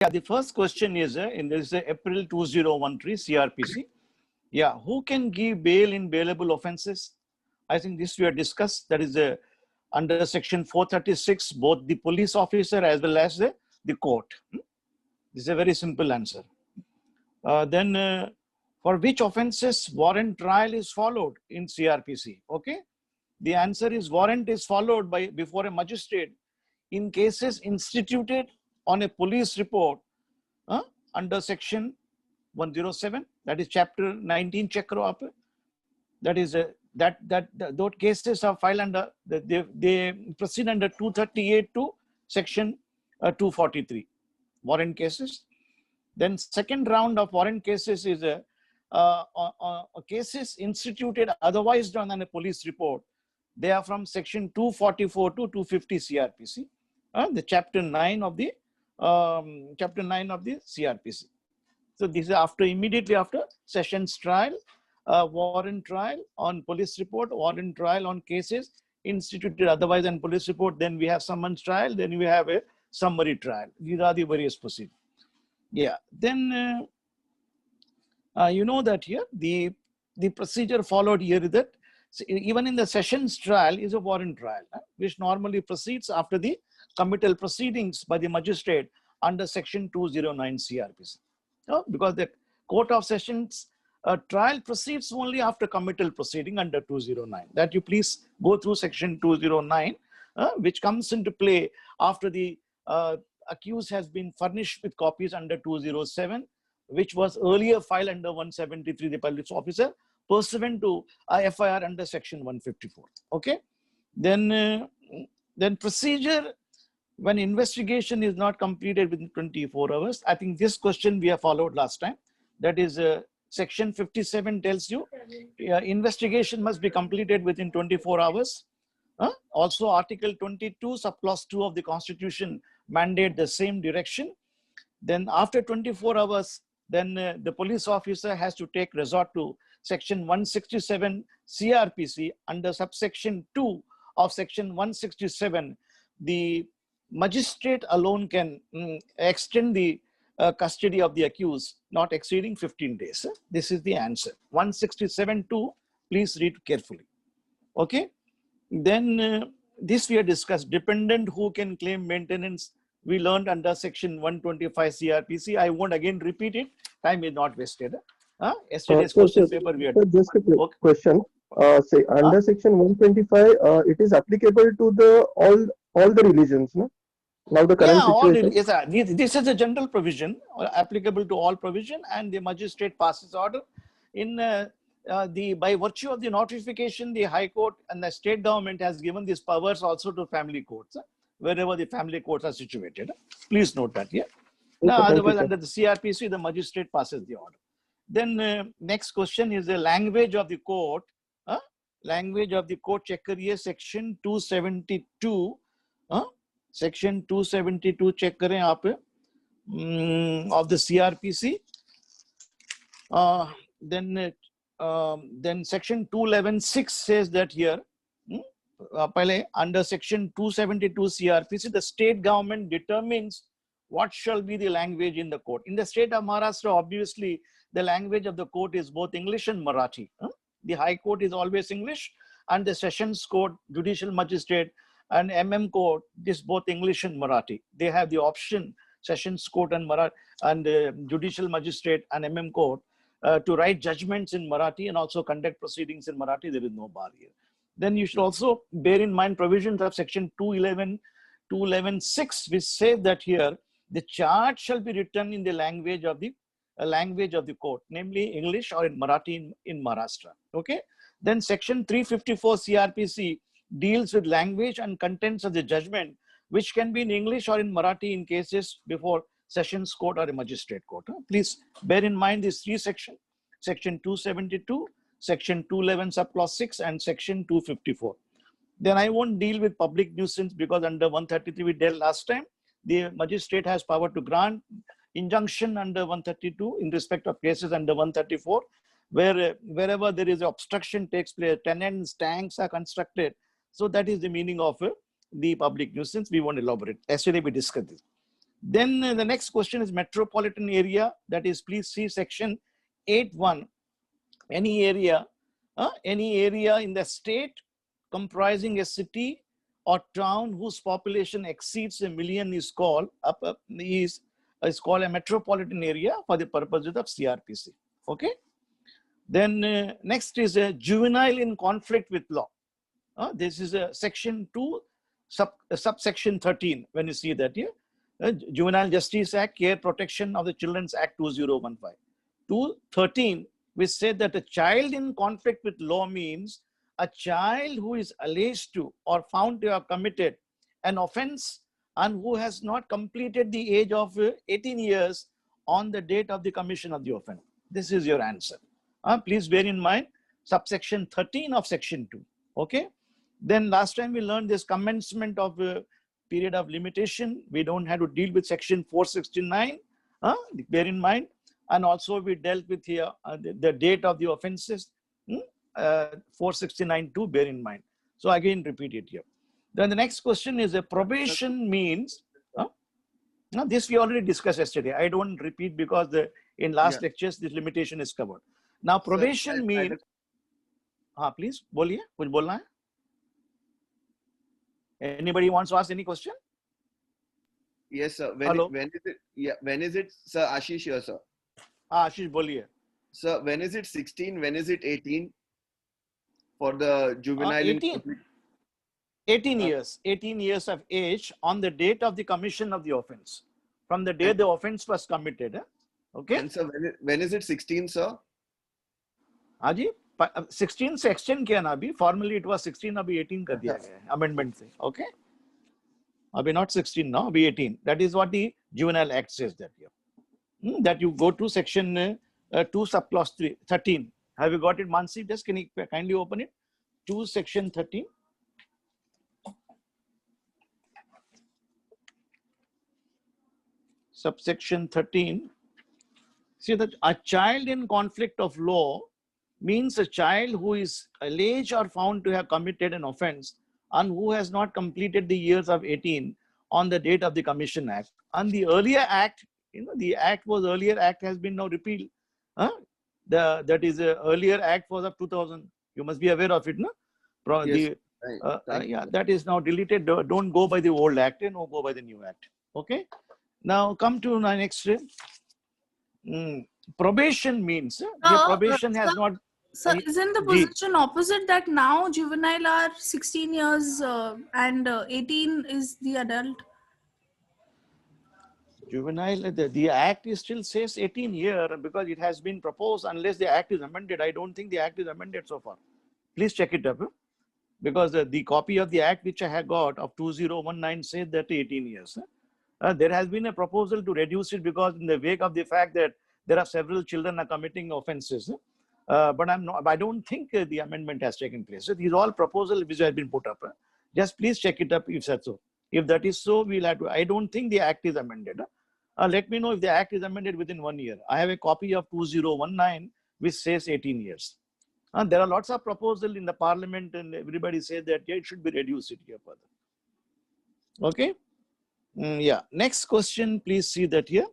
Yeah, the first question is in this April 2013 CRPC. Yeah, who can give bail in bailable offenses? I think this we have discussed. That is under section 436, both the police officer as well as the court. This is a very simple answer. Then for which offenses warrant trial is followed in CRPC? Okay, the answer is warrant is followed by before a magistrate in cases instituted on a police report under section 107, that is chapter 19. Check karo aap. That is those cases are filed under they proceed under 238 to section 243 warrant cases. Then second round of warrant cases is cases instituted otherwise done on a police report. They are from section 244 to 250 CRPC, the chapter 9 of the CRPC. So this is immediately after sessions trial, warrant trial on police report, warrant trial on cases instituted otherwise than police report. Then we have summons trial. Then we have a summary trial. These are the various procedures. Yeah. Then you know that here the procedure followed here is that even in the sessions trial is a warrant trial, which normally proceeds after the committal proceedings by the magistrate under section 209 CRPC. Because the court of sessions trial proceeds only after committal proceeding under 209. That you please go through section 209, which comes into play after the accused has been furnished with copies under 207, which was earlier filed under 173, the police officer, pursuant to FIR under section 154. Okay. Then procedure when investigation is not completed within 24 hours. I think this question we have followed last time. That is section 57 tells you investigation must be completed within 24 hours. Also article 22 subclause 2 of the constitution mandate the same direction. Then after 24 hours, then the police officer has to take resort to section 167 CRPC under subsection 2 of section 167. The magistrate alone can extend the custody of the accused not exceeding 15 days. This is the answer. 167.2, please read carefully. Okay. Then this we have discussed. Dependent who can claim maintenance, we learned under section 125 CRPC. I won't again repeat it. Time is not wasted. Yesterday's question paper we had. Just a question. Say under section 125, it is applicable to the all the religions, no? Now the current situation. This is a general provision applicable to all provision, and the magistrate passes order. In by virtue of the notification, the High Court and the state government has given these powers also to family courts, wherever the family courts are situated. Please note that here. Now, otherwise, under the CRPC, the magistrate passes the order. Then next question is the language of the court. Language of the court, check kariye section 272. Section 272 check kare aap of the CRPC. Then section 211.6 says that here, under section 272 CRPC, the state government determines what shall be the language in the court. In the state of Maharashtra, obviously, the language of the court is both English and Marathi. The High Court is always English, and the Sessions Court, Judicial Magistrate, and Court, this both English and Marathi. They have the option, Sessions Court and Marathi, and Judicial Magistrate and Court, to write judgments in Marathi and also conduct proceedings in Marathi. There is no bar here. Then you should also bear in mind provisions of section 211.6, which says that here the charge shall be written in the language of the court, namely English or in Marathi in Maharashtra. Okay. Then section 354 CRPC deals with language and contents of the judgment, which can be in English or in Marathi in cases before Sessions Court or a Magistrate Court. Please bear in mind these three sections: section 272, section 211 subclause 6, and section 254. Then I won't deal with public nuisance because under 133 we dealt last time. The magistrate has power to grant injunction under 132 in respect of cases under 134, where wherever there is obstruction takes place, tenants, tanks are constructed. So that is the meaning of the public nuisance. We won't elaborate. Yesterday we discussed this. Then the next question is metropolitan area. That is, please see section 8.1. Any area in the state comprising a city or town whose population exceeds 1 million is called a metropolitan area for the purposes of CRPC. Okay. Then next is a juvenile in conflict with law. This is a section 2, subsection 13. When you see that here, Juvenile Justice Act, Care Protection of the Children's Act 2015. 213, which said that a child in conflict with law means a child who is alleged to or found to have committed an offense and who has not completed the age of 18 years on the date of the commission of the offense. This is your answer. Please bear in mind subsection 13 of section 2. Okay. Then last time we learned this commencement of period of limitation. We don't have to deal with section 469. Bear in mind. And also we dealt with here the date of the offenses, 469 too, bear in mind. So again, repeat it here. Then the next question is a probation means, now this we already discussed yesterday. I don't repeat because in last lectures, this limitation is covered. Now probation means, please, boliye, kuch bolna hai? Anybody wants to ask any question? Yes, sir. When is it? Yeah, when is it, sir? Ashish here, sir. Ashish, boliye. Sir, when is it 16? When is it 18 for the juvenile? 18 years. 18 years of age on the date of the commission of the offense. From the day the offense was committed. Okay. And sir, when is it 16, sir? Haji, 16 से extend किया ना अभी. Formally it was 16, अभी 18 कर दिया गया है amendment से. Okay. अभी not 16 now, अभी 18. That is what the Juvenile Act says that here. That you go to section 2 subclause 13. Have you got it, Mansi? Just can you kindly open it? 2 section 13. Subsection 13. See that a child in conflict of law means a child who is alleged or found to have committed an offense and who has not completed the years of 18 on the date of the Commission Act. And the earlier act, the act was earlier act has been now repealed. That is earlier act was of 2000. You must be aware of it, no? Yes. Yeah, that is now deleted. Don't go by the old act, no, go by the new act. Okay. Now come to my next. Probation means probation has not. So isn't the position opposite that now juvenile are 16 years and 18 is the adult? Juvenile, the act is still says 18 year because it has been proposed unless the act is amended. I don't think the act is amended so far. Please check it up. Because the copy of the act which I have got of 2019 says that 18 years. There has been a proposal to reduce it because in the wake of the fact that there are several children are committing offenses. But I don't think the amendment has taken place. So these are all proposals which have been put up. Just please check it up if that's so. If that is so, we'll have to. I don't think the act is amended. Let me know if the act is amended within 1 year. I have a copy of 2019 which says 18 years. There are lots of proposals in the parliament and everybody says that it should be reduced here further. Okay. Yeah. Next question, please see that here.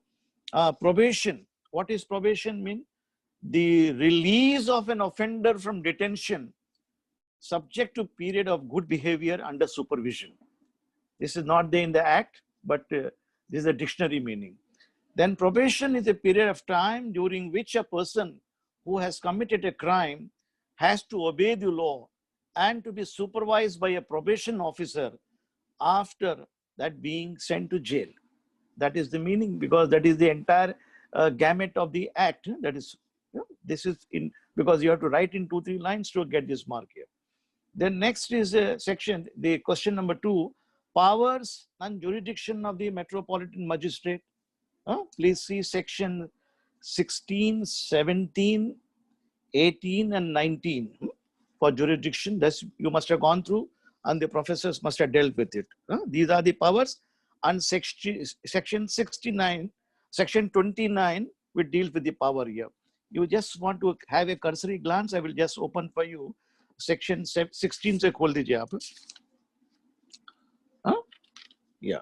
Probation. What is probation mean? The release of an offender from detention subject to period of good behavior under supervision. This is not there in the act, but this is a dictionary meaning. Then probation is a period of time during which a person who has committed a crime has to obey the law and to be supervised by a probation officer after that being sent to jail. That is the meaning, because that is the entire gamut of the act. That is, this is in, because you have to write in 2-3 lines to get this mark here. Then next is a section, the question number 2, powers and jurisdiction of the Metropolitan Magistrate. Please see section 16, 17, 18 and 19 for jurisdiction. That's you must have gone through and the professors must have dealt with it. These are the powers. And section 69, section 29 will deal with the power here. You just want to have a cursory glance. I will just open for you. Section 16 se khol dijiye aap. Yeah.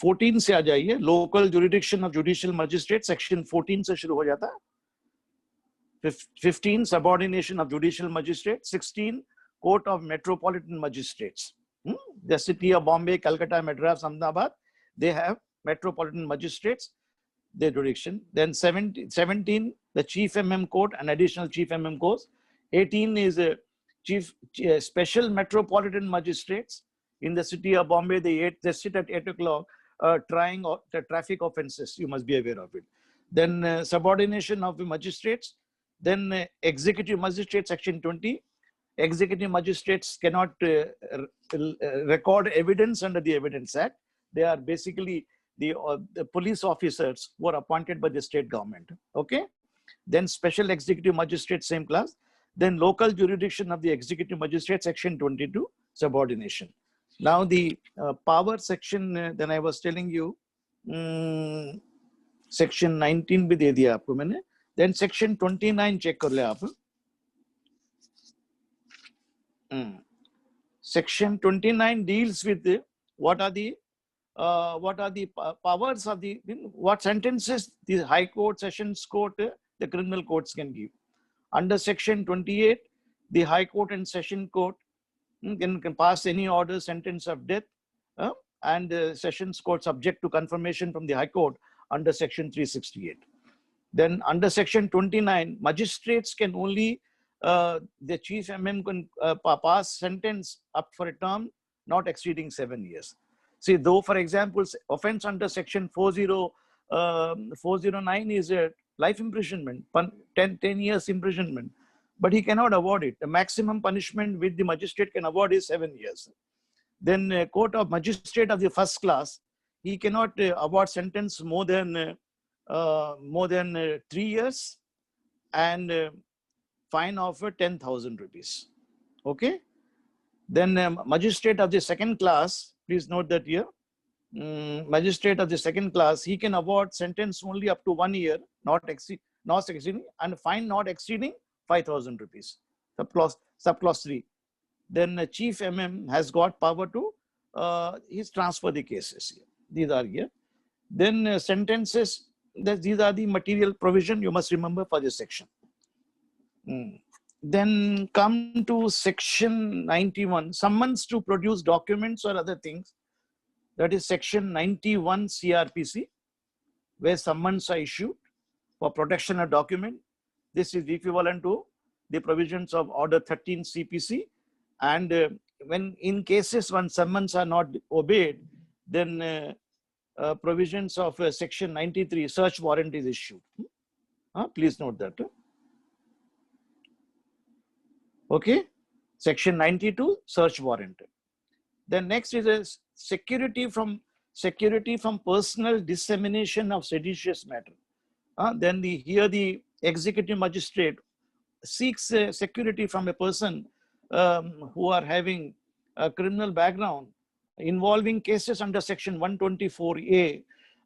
14 से आ जाइए, local jurisdiction of judicial magistrate, section 14 से शुरू हो जाता है. 15, subordination of judicial magistrate. 16, court of metropolitan magistrates. The city of Bombay, Calcutta, Madras, Ahmedabad, they have metropolitan magistrates, their jurisdiction. Then 17, the chief MM court and additional chief MM courts. 18 is a special metropolitan magistrates in the city of Bombay. They sit at 8 o'clock trying the traffic offenses. You must be aware of it. Then subordination of the magistrates. Then executive magistrate, section 20. Executive magistrates cannot record evidence under the Evidence Act. They are basically the police officers who are appointed by the state government. Okay. Then special executive magistrate, same class. Then local jurisdiction of the executive magistrate, section 22, subordination. Now the power section, then I was telling you, section 19 भी दे दिया आपको मैंने. Then section 29 check कर ले आप. Section 29 deals with what are the powers of the, what sentences the High Court, Sessions Court, the criminal courts can give. Under section 28, the High Court and Session Court can pass any order, sentence of death, and Sessions Court subject to confirmation from the High Court under section 368. Then under section 29, magistrates can only, the chief MM can pass sentence up for a term not exceeding 7 years. See, though, for example, offense under section 409 is a life imprisonment, 10 years imprisonment, but he cannot award it. The maximum punishment which the magistrate can award is 7 years. Then court of magistrate of the first class, he cannot award sentence more than 3 years and fine of 10,000 rupees. Okay. Then magistrate of the second class, please note that here, magistrate of the second class, he can award sentence only up to 1 year, not exceeding, and fine not exceeding 5,000 rupees. Subclause 3. Then chief MM has got power to transfer the cases here. These are here. Then sentences, these are the material provision you must remember for this section. Then come to section 91, summons to produce documents or other things. That is section 91 Cr.P.C, where summons are issued for protection of document. This is equivalent to the provisions of order 13 CPC. And when in cases when summons are not obeyed, then provisions of section 93 search warrant is issued. Please note that. Okay, section 92 search warrant. Then next is a security from personal dissemination of seditious matter. Then here the executive magistrate seeks security from a person who are having a criminal background involving cases under section 124A,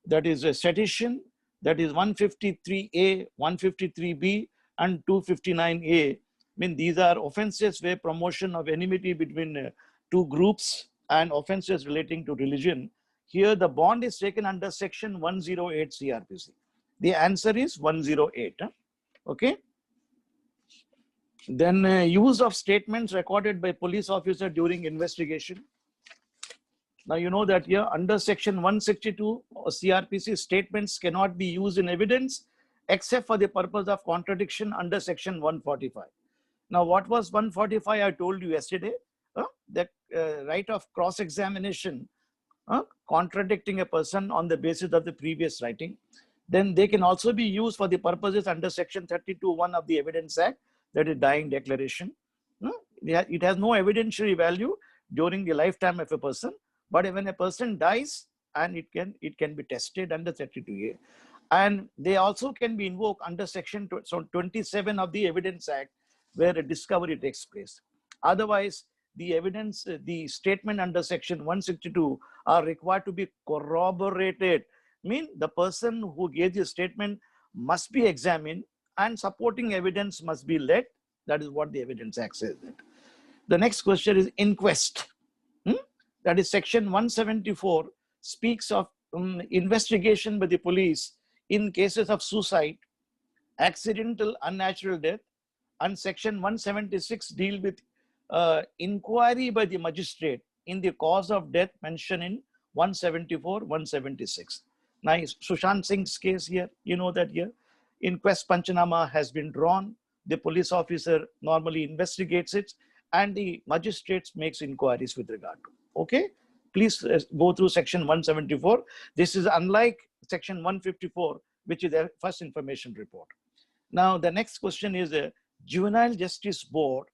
that is a sedition, that is 153A, 153B, and 259A. I mean, these are offenses where promotion of enmity between two groups and offenses relating to religion. Here, the bond is taken under section 108 Cr.P.C. The answer is 108. Okay. Then use of statements recorded by police officer during investigation. Now, you know that here under section 162 Cr.P.C, statements cannot be used in evidence except for the purpose of contradiction under section 145. Now, what was 145? I told you yesterday, that right of cross-examination, contradicting a person on the basis of the previous writing. Then they can also be used for the purposes under section 32(1) of the Evidence Act, that is dying declaration. It has no evidentiary value during the lifetime of a person, but when a person dies, and it can be tested under 32A. And they also can be invoked under section 27 of the Evidence Act, where a discovery takes place. Otherwise, the evidence, the statement under section 162 are required to be corroborated. Mean the person who gave the statement must be examined and supporting evidence must be led. That is what the Evidence Act says. The next question is inquest. That is section 174 speaks of investigation by the police in cases of suicide, accidental unnatural death, and section 176 deal with inquiry by the magistrate in the cause of death mentioned in 174, 176. Nice. Sushant Singh's case here, you know that here. Inquest Panchanama has been drawn. The police officer normally investigates it, and the magistrate makes inquiries with regard to. Okay, please go through section 174. This is unlike section 154, which is the first information report. Now, the next question is a Juvenile Justice Board.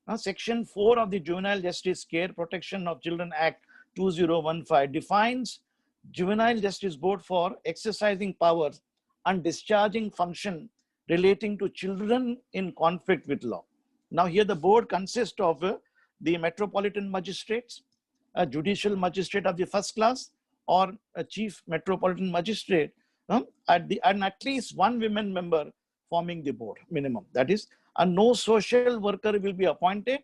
Now, section 4 of the Juvenile Justice Care Protection of Children Act 2015 defines Juvenile Justice Board for exercising powers and discharging function relating to children in conflict with law. Now, here the board consists of the metropolitan magistrates, a judicial magistrate of the first class, or a chief metropolitan magistrate, and at least one women member forming the board minimum. That is, and no social worker will be appointed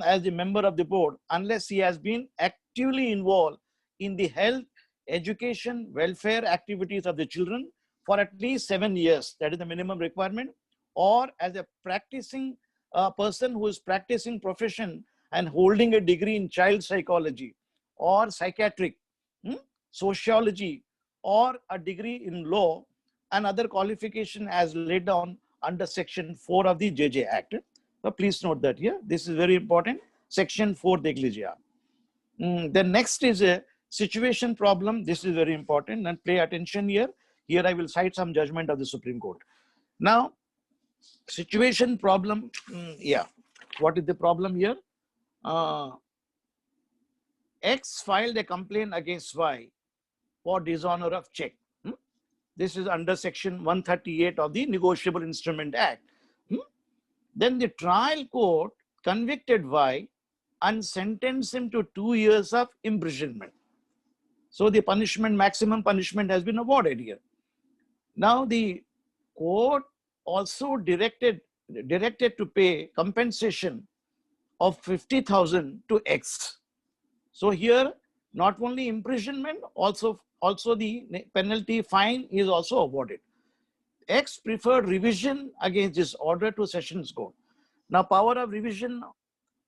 as the member of the board unless he has been actively involved in the health, education, welfare activities of the children for at least 7 years. That is the minimum requirement. Or as a practicing person who is practicing profession and holding a degree in child psychology or psychiatric, sociology, or a degree in law and other qualification as laid down under section 4 of the JJ Act. So please note that here. This is very important. Section 4 dekh lijiye aap. The next is a situation problem. This is very important, and pay attention here. Here I will cite some judgment of the Supreme Court. Now, situation problem. Yeah. What is the problem here? X filed a complaint against Y for dishonor of check. This is under section 138 of the Negotiable Instrument Act. Then the trial court convicted Y and sentenced him to 2 years of imprisonment. So the punishment, maximum punishment has been awarded here. Now the court also directed to pay compensation of 50,000 to X. So here, not only imprisonment, also the penalty fine is also awarded. X preferred revision against this order to Sessions Court. Now, power of revision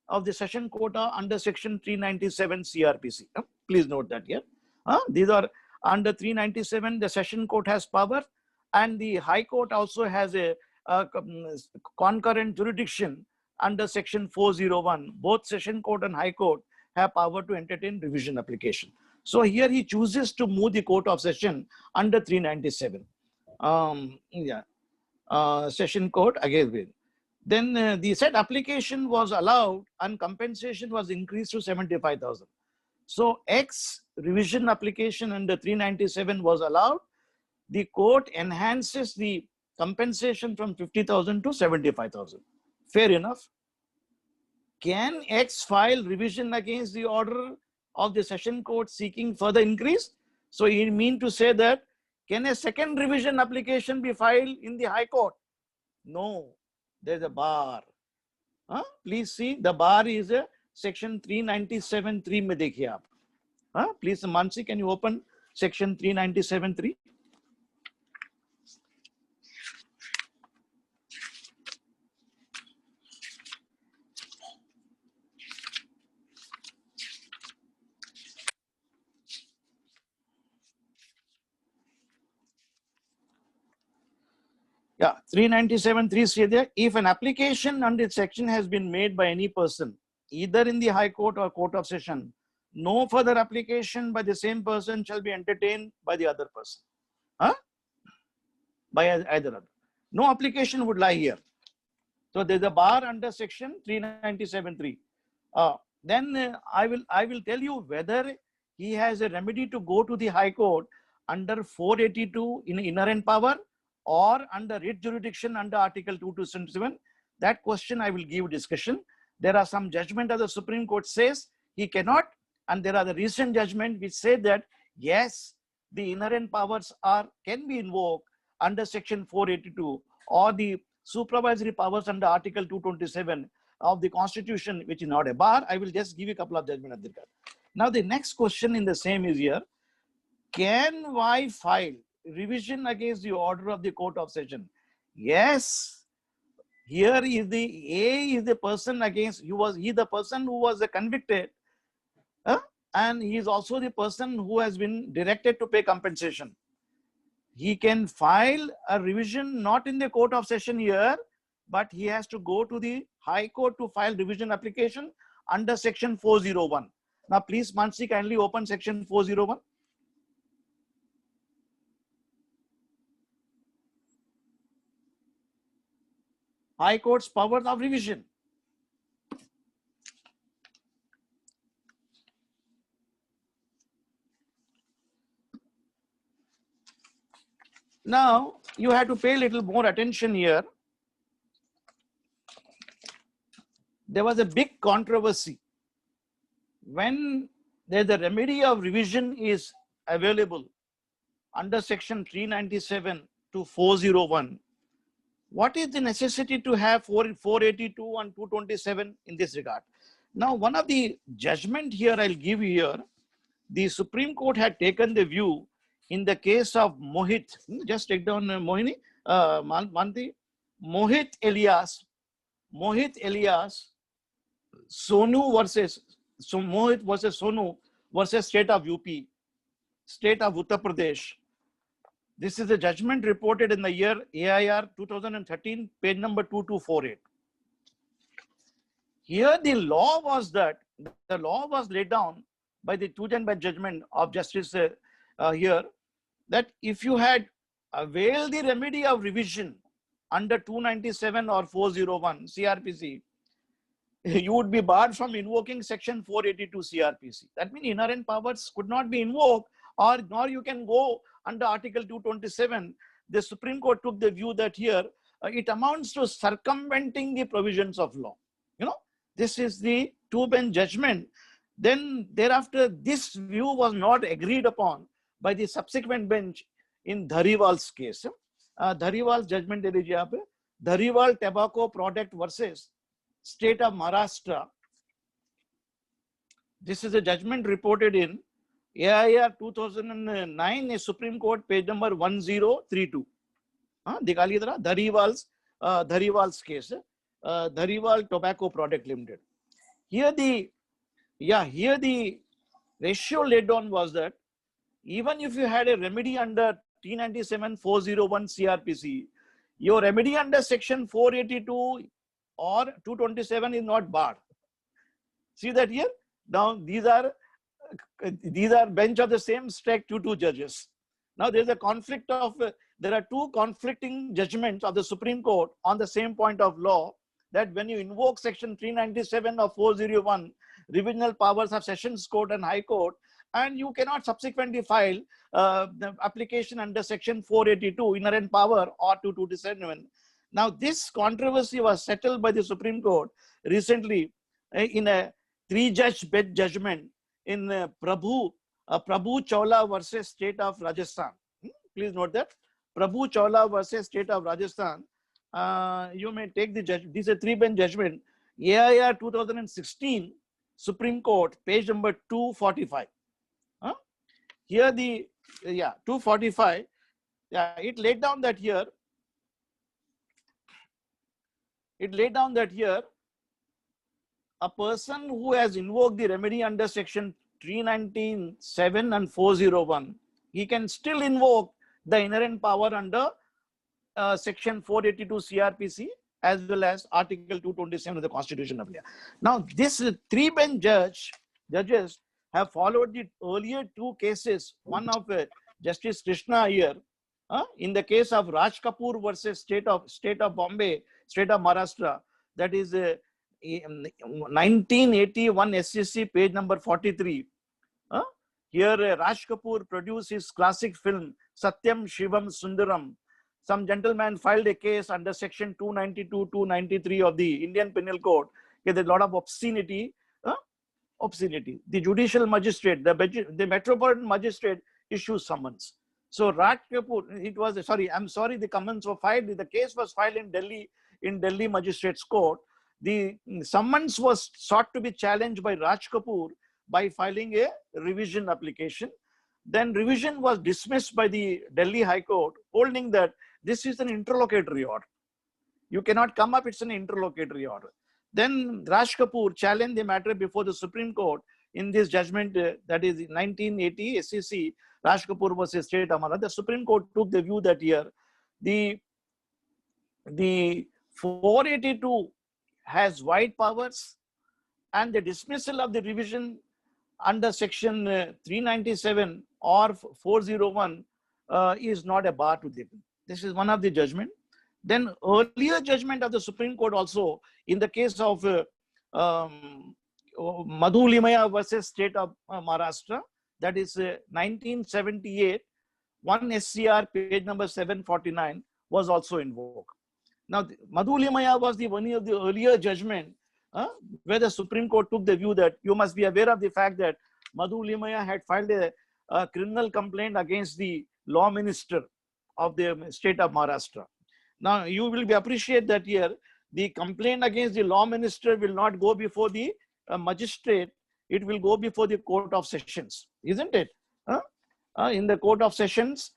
of the Session Court are under section 397 Cr.P.C. Please note that here. These are under 397, the Session Court has power, and the High Court also has a concurrent jurisdiction under section 401. Both Session Court and High Court have power to entertain revision application. So here he chooses to move the Court of Session under 397. Session Court again with. Then the said application was allowed and compensation was increased to 75,000. So X revision application under 397 was allowed. The court enhances the compensation from 50,000 to 75,000. Fair enough. Can X file revision against the order of the Session Court seeking further increase? So you mean to say that, can a second revision application be filed in the High Court? No, there's a bar. Please see, the bar is a section 397(3) mein dekhiye aap. Please, Mansi, can you open section 397(3)? Yeah, 397(3) says that if an application under this section has been made by any person, either in the High Court or Court of Session, no further application by the same person shall be entertained by the other person. By either other. No application would lie here. So there's a bar under section 397(3). Then I will tell you whether he has a remedy to go to the High Court under 482 in inherent power, or under writ jurisdiction under Article 227. That question I will give discussion. There are some judgment of the Supreme Court says he cannot, and there are the recent judgment which say that yes, the inherent powers can be invoked under section 482, or the supervisory powers under Article 227 of the Constitution, which is not a bar. I will just give you a couple of judgment of the regard. Now the next question in the same is here. can I file revision against the order of the Court of Session? Yes. Here is the A is the person against he the person who was convicted, and he is also the person who has been directed to pay compensation. He can file a revision not in the Court of Session here, but he has to go to the High Court to file revision application under section 401. Now please, Mansi, kindly open section 401. High Court's powers of revision. Now you have to pay a little more attention here. There was a big controversy when the remedy of revision is available under section 397 to 401. What is the necessity to have 482 and 227 in this regard? Now, one of the judgment here I'll give you here, the Supreme Court had taken the view in the case of Mohit. Just take down Mohini, Manti. Mohit Elias, Sonu versus Mohit versus Sonu versus state of UP, state of Uttar Pradesh. This is a judgment reported in the year AIR 2013, page number 2248. Here the law was that, the law was laid down by the two-judge judgment of Justice here, that if you had availed the remedy of revision under 297 or 401 CRPC, you would be barred from invoking section 482 CRPC. That means inherent powers could not be invoked, or nor you can go under Article 227. The Supreme Court took the view that here it amounts to circumventing the provisions of law. You know, this is the two-bench judgment. Then thereafter, this view was not agreed upon by the subsequent bench in Dhariwal's case. Dhariwal's judgment, Dhariwal tobacco product versus state of Maharashtra. This is a judgment reported in AIR 2009, a Supreme Court, page number 1032. Dhariwal's case, Dhariwal Tobacco Product Limited. Here the ratio laid down was that even if you had a remedy under 397 401 CRPC, your remedy under section 482 or 227 is not barred. See that here? Now these are bench of the same stack, two judges. Now there is a conflict of, there are two conflicting judgments of the Supreme Court on the same point of law, that when you invoke section 397 of 401, revisional powers of Sessions Court and High Court, and you cannot subsequently file the application under section 482, inherent power, or 227. Now this controversy was settled by the Supreme Court recently in a three-judge bench judgment in Prabhu Chawla versus State of Rajasthan. Please note that Prabhu Chawla versus State of Rajasthan. You may take the judgment. This is a three-bench judgment. AIR 2016, Supreme Court, page number 245. Here the 245. It laid down that here. A person who has invoked the remedy under section 397 and 401, he can still invoke the inherent power under section 482 CRPC as well as Article 227 of the Constitution of India. Now, this three-bench judges have followed the earlier two cases. One of Justice Krishna here, in the case of Raj Kapoor versus State of Bombay, State of Maharashtra, that is 1981 SCC, page number 43. Here Raj Kapoor produced his classic film Satyam Shivam Sundaram. Some gentleman filed a case under section 292, 293 of the Indian Penal Code. There's a lot of obscenity. The judicial magistrate, the metropolitan magistrate issues summons. So Raj Kapoor, the summons were filed. The case was filed in Delhi Magistrates Court. The summons was sought to be challenged by Raj Kapoor by filing a revision application. Then revision was dismissed by the Delhi High Court, holding that this is an interlocutory order. You cannot come up, it's an interlocutory order. Then Raj Kapoor challenged the matter before the Supreme Court in this judgment, that is 1980 SEC, Raj Kapoor versus State Amara. The Supreme Court took the view that here, the 482 has wide powers, and the dismissal of the revision under section 397 or 401 is not a bar to them. This is one of the judgment. Then earlier judgment of the Supreme Court also in the case of Madhu Limaya versus State of Maharashtra, that is 1978, 1 SCR page number 749 was also invoked. Now, Madhu Limaya was the one of the earlier judgment where the Supreme Court took the view that you must be aware of the fact that Madhu Limaya had filed a criminal complaint against the law minister of the state of Maharashtra. Now, you will appreciate that here, the complaint against the law minister will not go before the magistrate, it will go before the Court of Sessions, isn't it? In the Court of Sessions,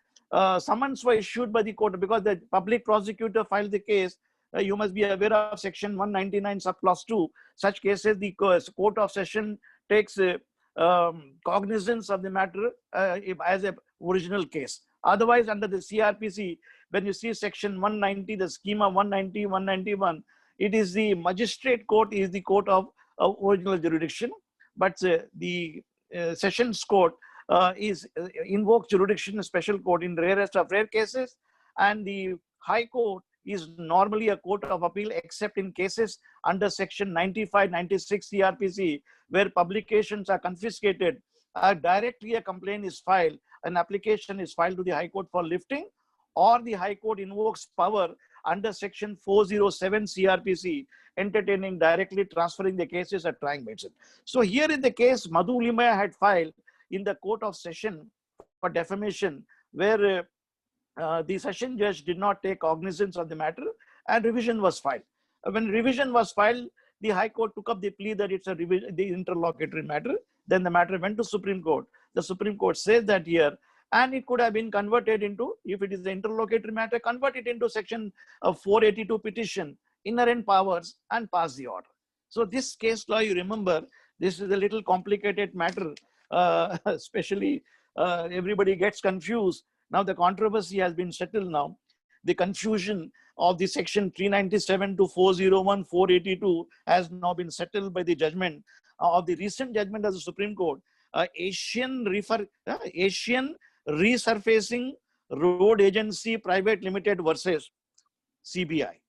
summons were issued by the court because the public prosecutor filed the case. You must be aware of section 199 subclause 2. Such cases, the Court of Session takes cognizance of the matter as an original case. Otherwise, under the CRPC, when you see section 190, the schema 190, 191, it is the magistrate court is the court of original jurisdiction, but the sessions court is invokes jurisdiction special court in rarest of rare cases, and the high court is normally a court of appeal except in cases under section 95, 96 CRPC where publications are confiscated. Directly a complaint is filed, an application is filed to the High Court for lifting, or the High Court invokes power under section 407 CRPC, entertaining directly transferring the cases at trying medicine. So here in the case, Madhu Limaya had filed in the Court of Session for defamation, where the session judge did not take cognizance of the matter and revision was filed. When revision was filed, the High Court took up the plea that it's the interlocutory matter. Then the matter went to Supreme Court. The Supreme Court says that here, and it could have been converted into, if it is the interlocutory matter, convert it into section 482 petition, inherent powers, and pass the order. So this case law, you remember, this is a little complicated matter, especially everybody gets confused. Now the controversy has been settled now. The confusion of the section 397 to 401, 482 has now been settled by the judgment of the recent judgment of the Supreme Court. Asian Resurfacing Road Agency Private Limited versus CBI.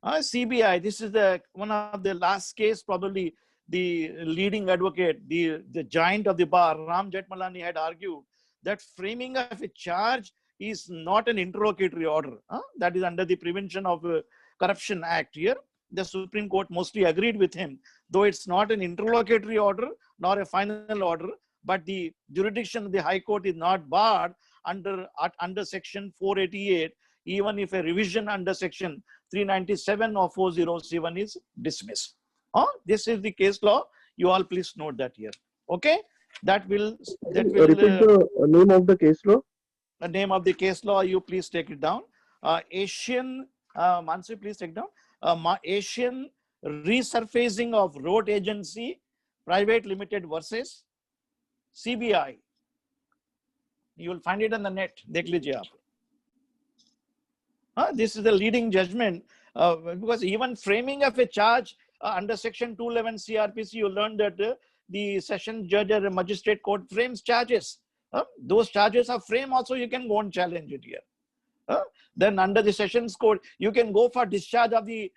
CBI, this is one of the last case, probably the leading advocate, the giant of the bar, Ram Jethmalani, had argued that framing of a charge is not an interlocutory order. That is under the Prevention of Corruption Act. Here, the Supreme Court mostly agreed with him, though it's not an interlocutory order nor a final order, but the jurisdiction of the High Court is not barred under section 488, even if a revision under section 397 or 407 is dismissed. This is the case law. You all please note that here. Okay, that will repeat the name of the case law. The name of the case law, you please take it down. Asian, Mansi, please take it down. Asian Resurfacing of Road Agency Private Limited versus CBI. You will find it on the net. Dekh lijiye aap. This is the leading judgment because even framing of a charge under section 211 CRPC, you learned that the session judge or magistrate court frames charges. Those charges are framed also, you can go and challenge it here. Then under the sessions code, you can go for discharge of the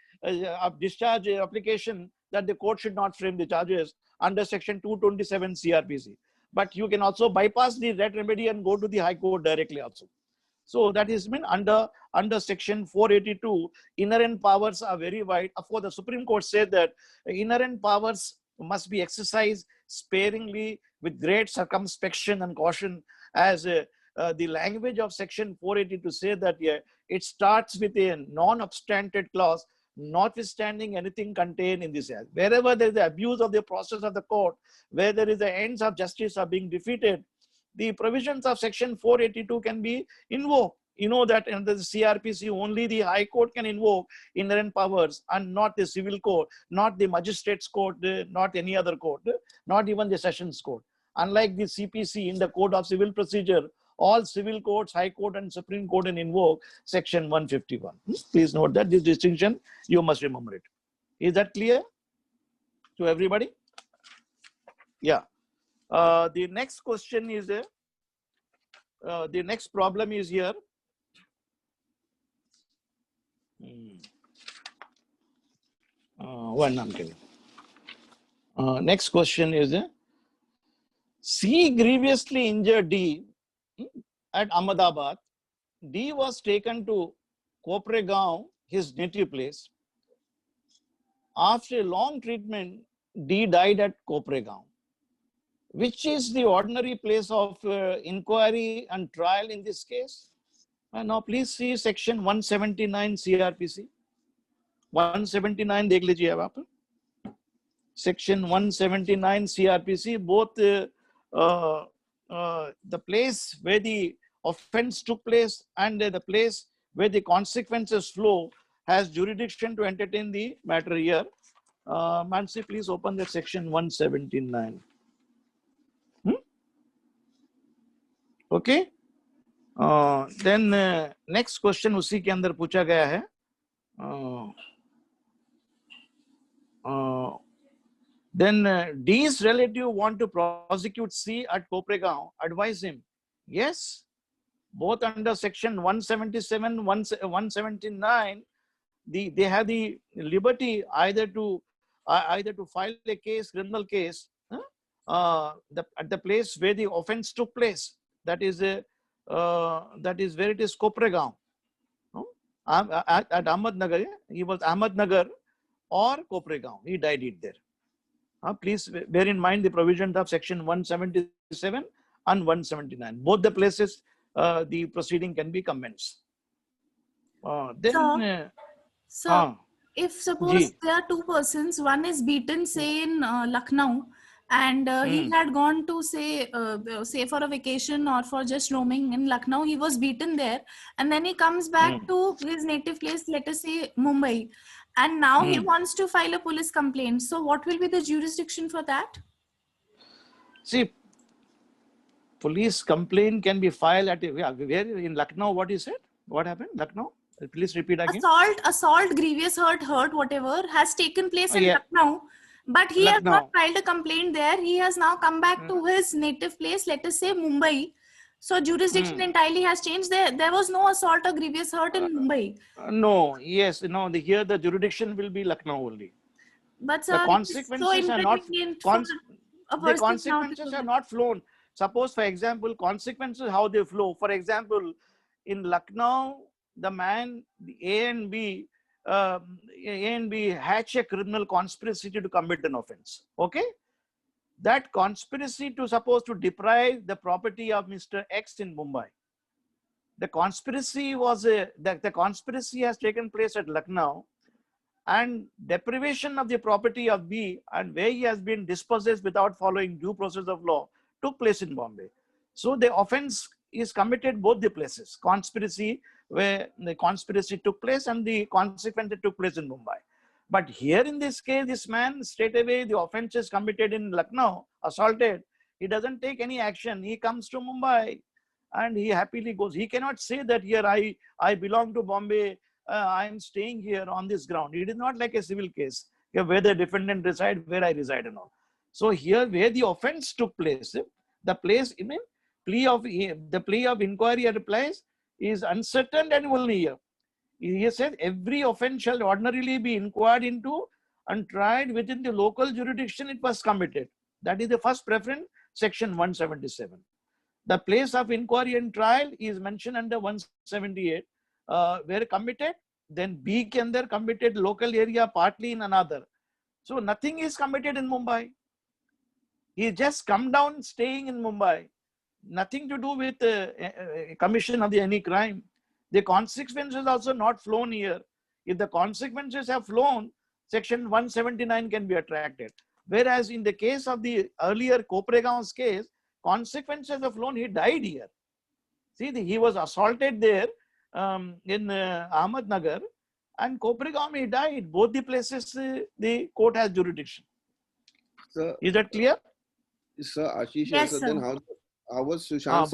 discharge application that the court should not frame the charges under section 227 CRPC. But you can also bypass the red remedy and go to the High Court directly also. So that is mean under section 482, inherent powers are very wide. Of course, the Supreme Court said that inherent powers must be exercised sparingly with great circumspection and caution, as the language of section 482 say that it starts with a non-obstanted clause, notwithstanding anything contained in this act. Wherever there is the abuse of the process of the court, where there is the ends of justice are being defeated, the provisions of section 482 can be invoked. You know that in the CRPC, only the High Court can invoke inherent powers and not the civil court, not the magistrates court, not any other court, not even the sessions court. Unlike the CPC in the Code of Civil Procedure, all civil courts, High Court and Supreme Court can invoke section 151. Please note that this distinction, you must remember it. Is that clear to everybody? Yeah. The next question is, the next problem is here. One, I'm kidding. Next question is, C grievously injured D at Ahmedabad. D was taken to Kopregaon, his native place. After a long treatment, D died at Kopregaon. Which is the ordinary place of inquiry and trial in this case? Now please see section 179 CRPC. 179 देख लीजिए अब आप. Section 179 CRPC, both the place where the offense took place and the place where the consequences flow has jurisdiction to entertain the matter here. Mansi, please open that section 179. Okay. Then next question उसी के अंदर पूछा गया है. Then D's relative want to prosecute C at Kopregaon. Advise him. Yes, both under section 177, 179, they have the liberty either to file a case, criminal case, at the place where the offense took place. That is where it is Kopregaon. At Ahmednagar, he was Ahmednagar or Kopregaon. He died it there. Please bear in mind the provisions of section 177 and 179. Both the places the proceeding can be commenced. So if suppose there are two persons, one is beaten, say in Lucknow, and he had gone to say for a vacation or for just roaming in Lucknow, he was beaten there, and then he comes back to his native place, let us say Mumbai, and now he wants to file a police complaint. So what will be the jurisdiction for that? See, police complaint can be filed at where in Lucknow. What is it? What happened? Lucknow? Please repeat again. Assault, grievous hurt, whatever has taken place in Lucknow, but he has not filed a complaint there. He has now come back to his native place, let us say Mumbai. So jurisdiction entirely has changed. There was no assault or grievous hurt in Mumbai. No, yes, no. Here the jurisdiction will be Lucknow only. But the consequences are not. The consequences are not flown. Suppose, for example, consequences how they flow. For example, in Lucknow, the man, the A and B hatch a criminal conspiracy to commit an offense. Okay. That conspiracy to deprive the property of Mr. X in Mumbai. The conspiracy was the conspiracy has taken place at Lucknow, and deprivation of the property of B and where he has been dispossessed without following due process of law took place in Bombay. So the offense is committed both the places. Conspiracy where the conspiracy took place and the consequence took place in Mumbai. But here in this case, this man straight away, the offense is committed in Lucknow, assaulted. He doesn't take any action. He comes to Mumbai and he happily goes. He cannot say that here I belong to Bombay. I am staying here on this ground. It is not like a civil case where the defendant reside, where I reside and all. So here where the offense took place, the place, the plea of inquiry at a place is uncertain and only here. He said every offense shall ordinarily be inquired into and tried within the local jurisdiction it was committed. That is the first preference, section 177. The place of inquiry and trial is mentioned under 178. Where committed, then B can there committed local area partly in another. So nothing is committed in Mumbai. He just come down staying in Mumbai. Nothing to do with commission of any crime. The consequences also not flown here. If the consequences have flown, section 179 can be attracted. Whereas in the case of the earlier Kopregaon's case, consequences of loan, he died here. See, he was assaulted there in Ahmednagar, and Koprigaon, he died. Both the places, the court has jurisdiction. Sir, is that clear? Sir, Ashish, Yes, sir, sir. then how was Sushant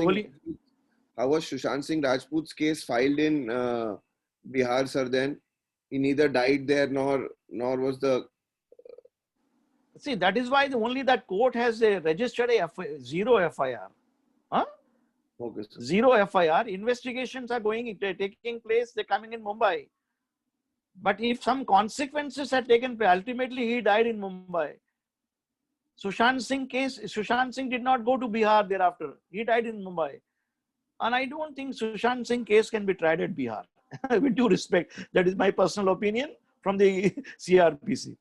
Singh Rajput's case filed in Bihar, sir? Then he neither died there nor was the. See, that is why only that court has registered zero FIR. Huh? Okay, sir. Zero FIR. Investigations are taking place. They're coming in Mumbai. But if some consequences had taken place, ultimately he died in Mumbai. Sushant Singh did not go to Bihar thereafter. He died in Mumbai. And I don't think Sushant Singh case can be tried at Bihar. With due respect, that is my personal opinion from the Cr.P.C.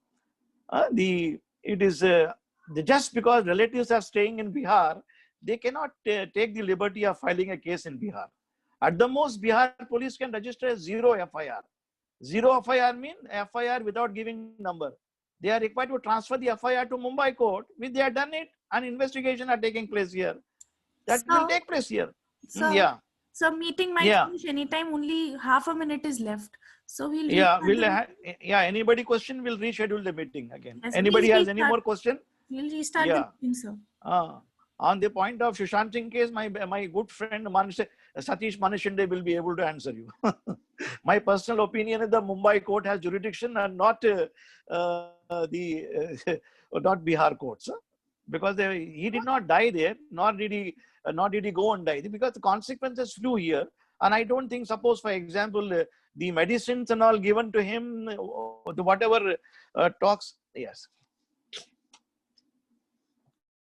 It is just because relatives are staying in Bihar, they cannot take the liberty of filing a case in Bihar. At the most, Bihar police can register a zero FIR. Zero FIR means FIR without giving number. They are required to transfer the FIR to Mumbai court, which they have done it, and investigation are taking place here. That will take place here. Yeah. So meeting might finish anytime. Only half a minute is left. So we'll anybody question, will reschedule the meeting again. Yes, Anybody has any more question? We'll restart the meeting, sir. On the point of Sushant Singh case, my good friend Satish Manishinde will be able to answer you. My personal opinion is the Mumbai court has jurisdiction and not not Bihar courts, because he did not die there, nor did he go and die, because the consequences flew here. And I don't think, suppose for example, the medicines and all given to him, whatever talks, yes.